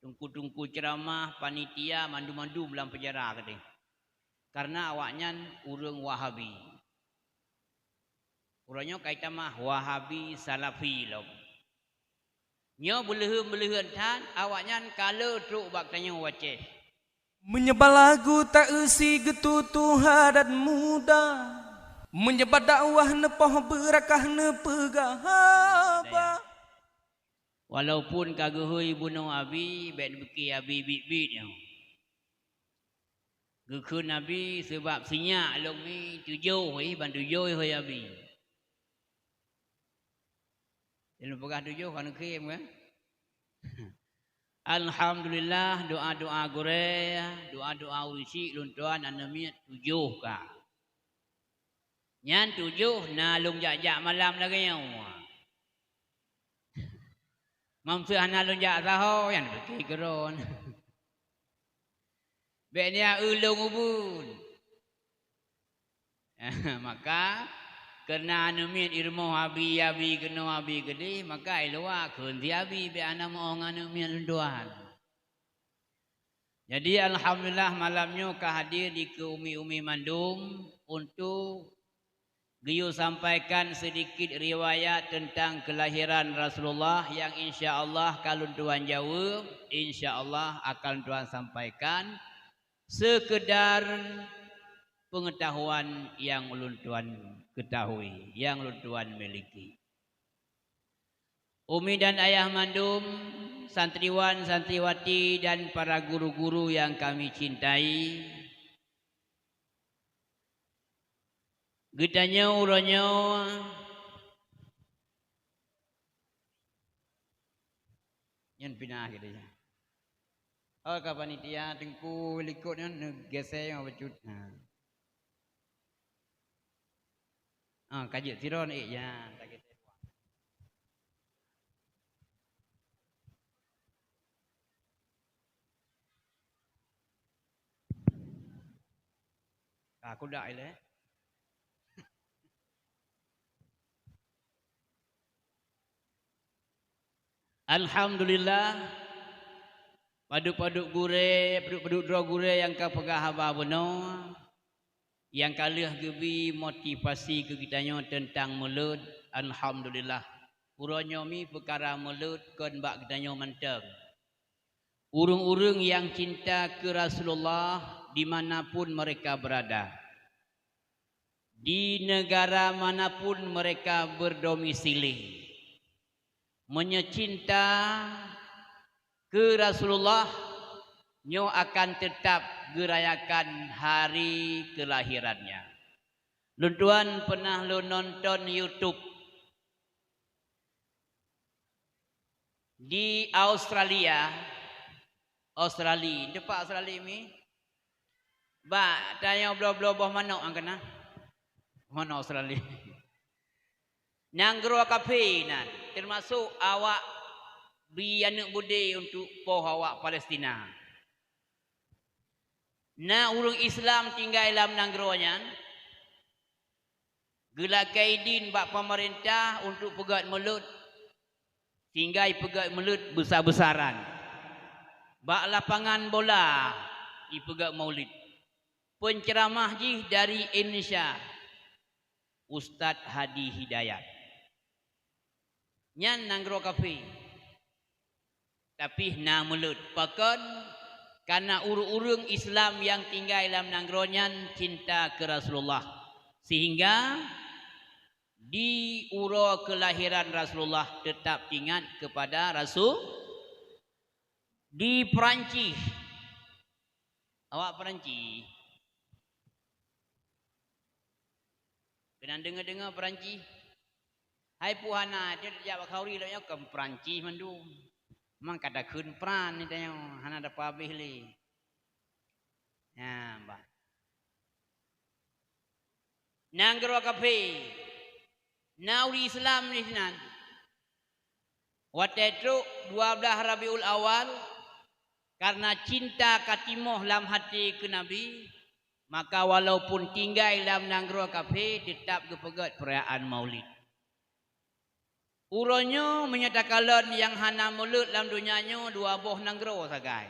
tungku-tungku ceramah, panitia, mandu-mandu dalam penjara kata. Karena awaknya urang Wahabi. Urangnya kaitan mah Wahabi Salafi lom. Nyo belehem-belehem tan awaknya kalau truk bak tanya waceh. Menyebar lagu tak isi getutuha dan muda, menyebar dakwah nepoh berakah nepegahaba. Walaupun kaguhui bunuh abi, bet beki abi bit-bit nyo. Gekun abi sebab sinyak long ni tujuh ban tujuh hoi abi. Jangan pegah tujuh kan kim kan. Alhamdulillah doa-doa gore, doa-doa urisi luntuan anamiat tujuh ka. Nyan tujuh nalung jak-jak malam lagi nyaw. Mampu nalung jak saho yang beki geron. Beknya ulung ubun. Maka kerana anamiat irmo abi kena abi gede maka elwa kunti abi be ana moong anamiat luntuan. Jadi alhamdulillah malamnya kehadir di ke Umi Mandum untuk Giyu sampaikan sedikit riwayat tentang kelahiran Rasulullah yang insya-Allah kalau tuan jawab, insya-Allah akan tuan sampaikan sekedar pengetahuan yang ulun tuan ketahui, yang ulun tuan miliki. Umi dan Ayah Mandum, santriwan, santriwati dan para guru-guru yang kami cintai, getanya uronyo yang pindah gitu ya. Oh ka panitia tengku likut nyo gesek yang becut. Kajik siron ya tak kita. Aku dak ile. Alhamdulillah paduk-paduk gure, paduk-paduk dro gure yang ka pegah haba beno yang kalih gebi motivasi ke kitanya tentang mulut. Alhamdulillah uronyo mi perkara mulut kon bak kitanya menteng. Urung-urung yang cinta ke Rasulullah dimanapun mereka berada, di negara manapun mereka berdomisili, menyecinta ke Rasulullah, nyo akan tetap gerayakan hari kelahirannya. Luntuan pernah lu nonton YouTube di Australia, depak Australia mi, ba tanya blo-blo boh manok angkana, mana Australia. Nanggro kafe nan termasuk awak bianek bude untuk poh awak Palestina. Na urung Islam tinggal dalam nanggronya. Gelakaidin bak pemerintah untuk pegat mulut. Tinggal pegat mulut besar-besaran. Bak lapangan bola ipegat maulid. Penceramah jih dari Indonesia. Ustaz Hadi Hidayat. Nyan nanggro kafe. Tapi na mulut pakon karena urung-urung Islam yang tinggal dalam nangronyan cinta ke Rasulullah sehingga di uro kelahiran Rasulullah tetap ingat kepada Rasul. Di Perancis, awak Perancis pernah dengar Perancis? Hai puhana dia jawab kauri lo nya ke Perancis mandu. Mang kada kun pran ni tanya hana ada pabih li. Ya, mbak. Nanggro kafe. Nauri Islam ni sinan. Waktu itu 12 Rabiul Awal karena cinta katimoh dalam hati ke Nabi, maka walaupun tinggal dalam nanggro kafe tetap kepegat perayaan Maulid. Uronyo menyatakan yang hana mulut dalam dunianya dua boh nanggro sagai.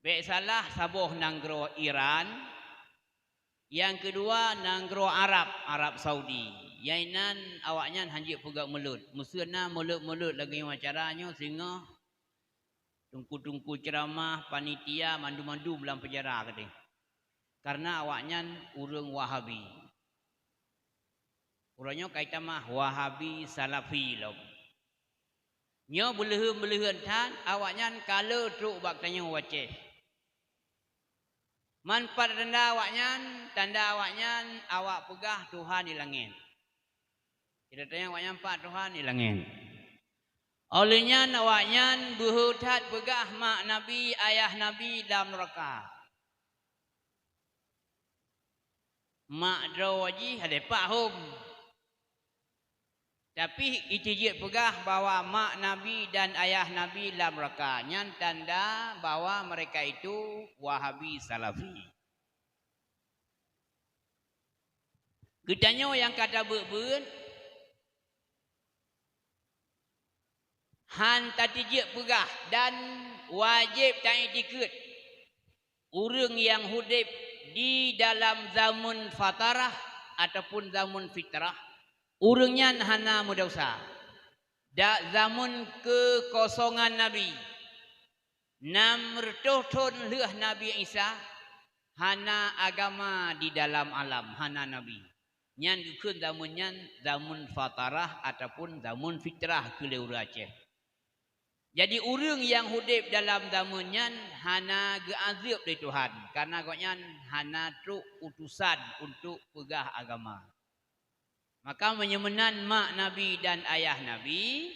Baik salah saboh nanggro Iran. Yang kedua nanggro Arab Saudi. Yainan awaknya hanjik pegak mulut. Musuna mulut-mulut lagi wacaranya sehingga tungku-tungku ceramah, panitia, mandu-mandu dalam penjara kata. Karena awaknya urang Wahabi. Urangnya kaitan mah Wahabi Salafi lom. Nya belehem-belehem tan awaknya kalau truk bak tanya waceh. Manfaat tanda awaknya awak pegah Tuhan di langit. Kita tanya awaknya empat Tuhan di langit. Olehnya awaknya berhutat pegah mak Nabi, ayah Nabi dalam neraka. Mak drawaji ada pak hum. Tapi itijit pegah bahwa mak Nabi dan ayah Nabi dalam neraka. Yang tanda bahwa mereka itu Wahabi Salafi. Ketanya yang kata berbun han tatijit pegah dan wajib tak ikut orang yang hidup di dalam zaman fatarah ataupun zaman fitrah. Urangnya hana mudausa. Dak zaman kekosongan Nabi. Nam mertoton leh Nabi Isa. Hana agama di dalam alam. Hana Nabi. Nyan dukun zamannya zaman fatarah ataupun zaman fitrah ke Leur Aceh. Jadi orang yang hidup dalam zamannya hana geazib dari Tuhan. Karena agaknya hana truk utusan untuk pegah agama. Maka menyemenan mak Nabi dan ayah Nabi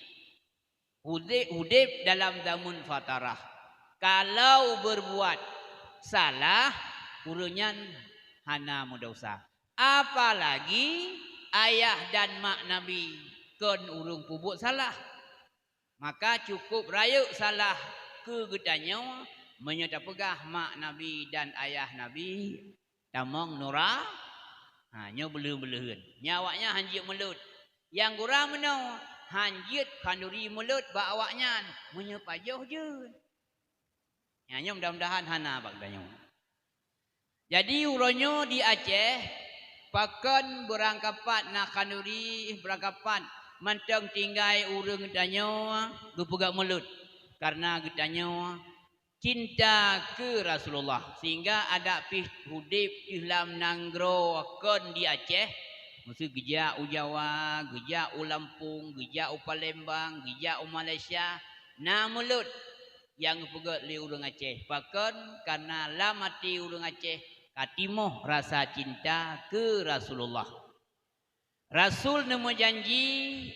hidup dalam zaman fatarah. Kalau berbuat salah, urangnya hana mudausa. Apalagi ayah dan mak Nabi kan urang pubuk salah. Maka cukup rayuk salah ke getanya menyata pegah mak Nabi dan ayah Nabi tamang nura. Nya belum-belum. Nyawaknya hanjit mulut. Yang gurang mana? Hanjit kanduri mulut bak awaknya. Menyepajauh je. Nya mudah-mudahan hana bak danyo. Jadi uronyo di Aceh pakan berangkapan nak kanduri berangkapan mantang tinggai urang danyo gepegak mulut. Karena getanyo cinta ke Rasulullah sehingga ada pih hudip dalam nanggro kon di Aceh mesti geja Jawa, geja Lampung, geja Palembang, geja Malaysia na mulut yang pegat li urang Aceh pakan karena lamati urang Aceh katimoh rasa cinta ke Rasulullah. Rasul nemu janji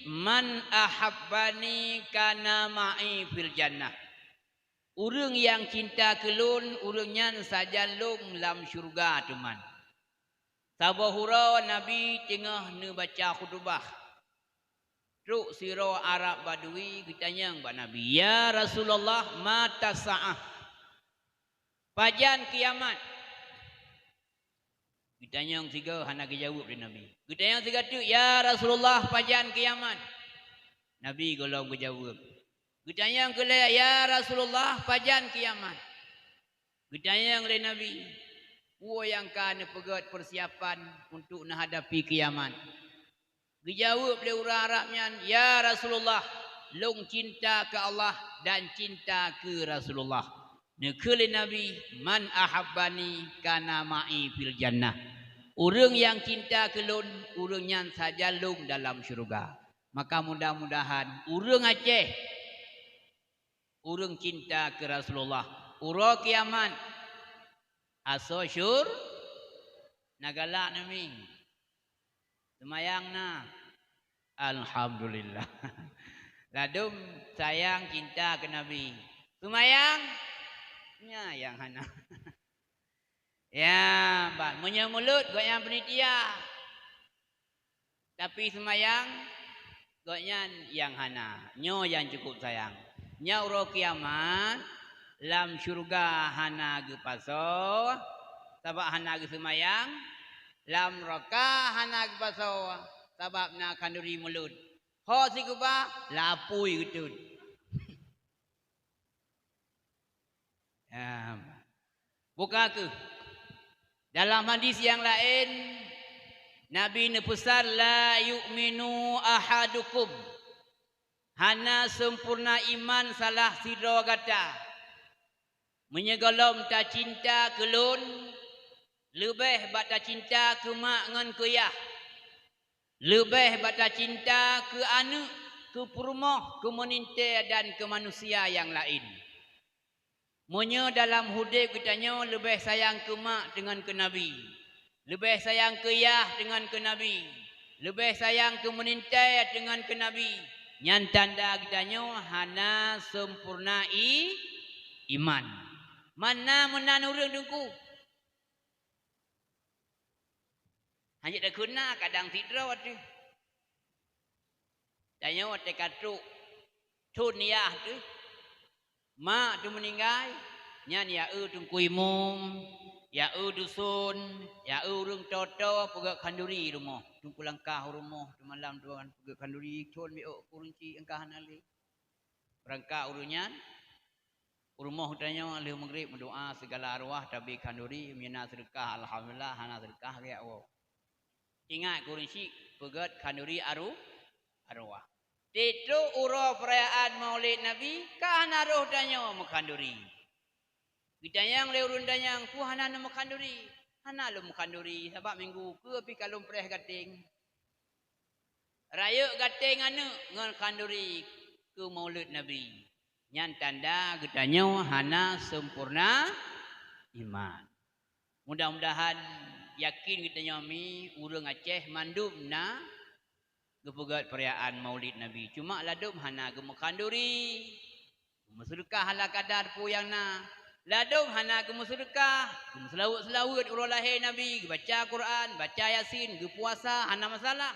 man ahabbani kana ma'i fil jannah. Urang yang cinta kelun, urangnya saja lung dalam syurga teman. Tabahura Nabi tengah baca khutbah. Truk siro Arab Badui ditanya kepada Nabi, ya Rasulullah mata sa'ah. Pajan kiamat. Ditanya yang tiga hana dijawab dari Nabi. Ditanya yang tiga tu, ya Rasulullah pajan kiamat. Nabi golong berjawab. Ditanya yang kelima, ya Rasulullah pajan kiamat. Ditanya yang lain Nabi, yang kan pegat persiapan untuk menghadapi kiamat. Dijawab oleh orang Arabnya, ya Rasulullah, long cinta ke Allah dan cinta ke Rasulullah. Nekali Nabi, man ahabbani kana ma'i fil jannah. Orang yang cinta ke lun, orangnya saja long dalam syurga. Maka mudah-mudahan orang Aceh urang cinta ke Rasulullah. Ura kiamat. Aso syur. Nagalak nami. Semayang na. Alhamdulillah. Ladum sayang cinta ke Nabi. Semayang. Ya yang hana. Ya, bang. Punya mulut goyang penitia. Tapi semayang goyang yang hana. Nyo yang cukup sayang. Nyauro kiamat lam syurga hana ge paso sabab hana ge semayang lam neraka hana ge paso sabab na kanduri mulut Ho si kuba lapui gitu. Buka ke. Dalam hadis yang lain Nabi ne pesan la yu'minu ahadukum. Hana sempurna iman salah sidro kata. Menyegolom ta cinta kelun lebih bata cinta ke mak ngan ke yah. Lebih bata cinta ke anak, ke perumah, ke menintai dan ke manusia yang lain. Monya dalam hudik kitanya lebih sayang ke mak dengan ke Nabi. Lebih sayang ke yah dengan ke Nabi. Lebih sayang ke menintai dengan ke Nabi. Yang tanda kitanya hana sempurna iman. Mana menan urang dengku. Hanya dah kena kadang tidra tu. Tanya wate katuk tuniah tu. Mak tu meninggal. Nyan ya tu kuimum. Ya dusun. Ya urung toto pegak kanduri rumah. Tungku langkah rumah. Tu malam tu kan pegak kanduri. Con biok kurunci engkah nali. Perangkah urunyan. Rumah tanya alih maghrib berdoa segala arwah tabi kanduri. Mina sedekah alhamdulillah. Hana sedekah kaya wow. Ingat kurunci pegat kanduri arwah. Itu urah perayaan Maulid Nabi kahana roh danya makanduri. Kita yang leurun danyang ku hana makanduri. Hana lu makanduri sebab minggu ke pi kalum pereh gating. Raya gating anu ngan kanduri ke Maulid Nabi. Nyan tanda getanya hana sempurna iman. Mudah-mudahan yakin kita nyami urang Aceh mandum na gepegat perayaan Maulid Nabi. Cuma ladum hana gemakanduri. Gemesedekah hala kadar pu yang na. Ladum hana gemesedekah. Gemeselawut-selawut urang lahir Nabi. Baca Quran, baca Yasin, gepuasa hana masalah.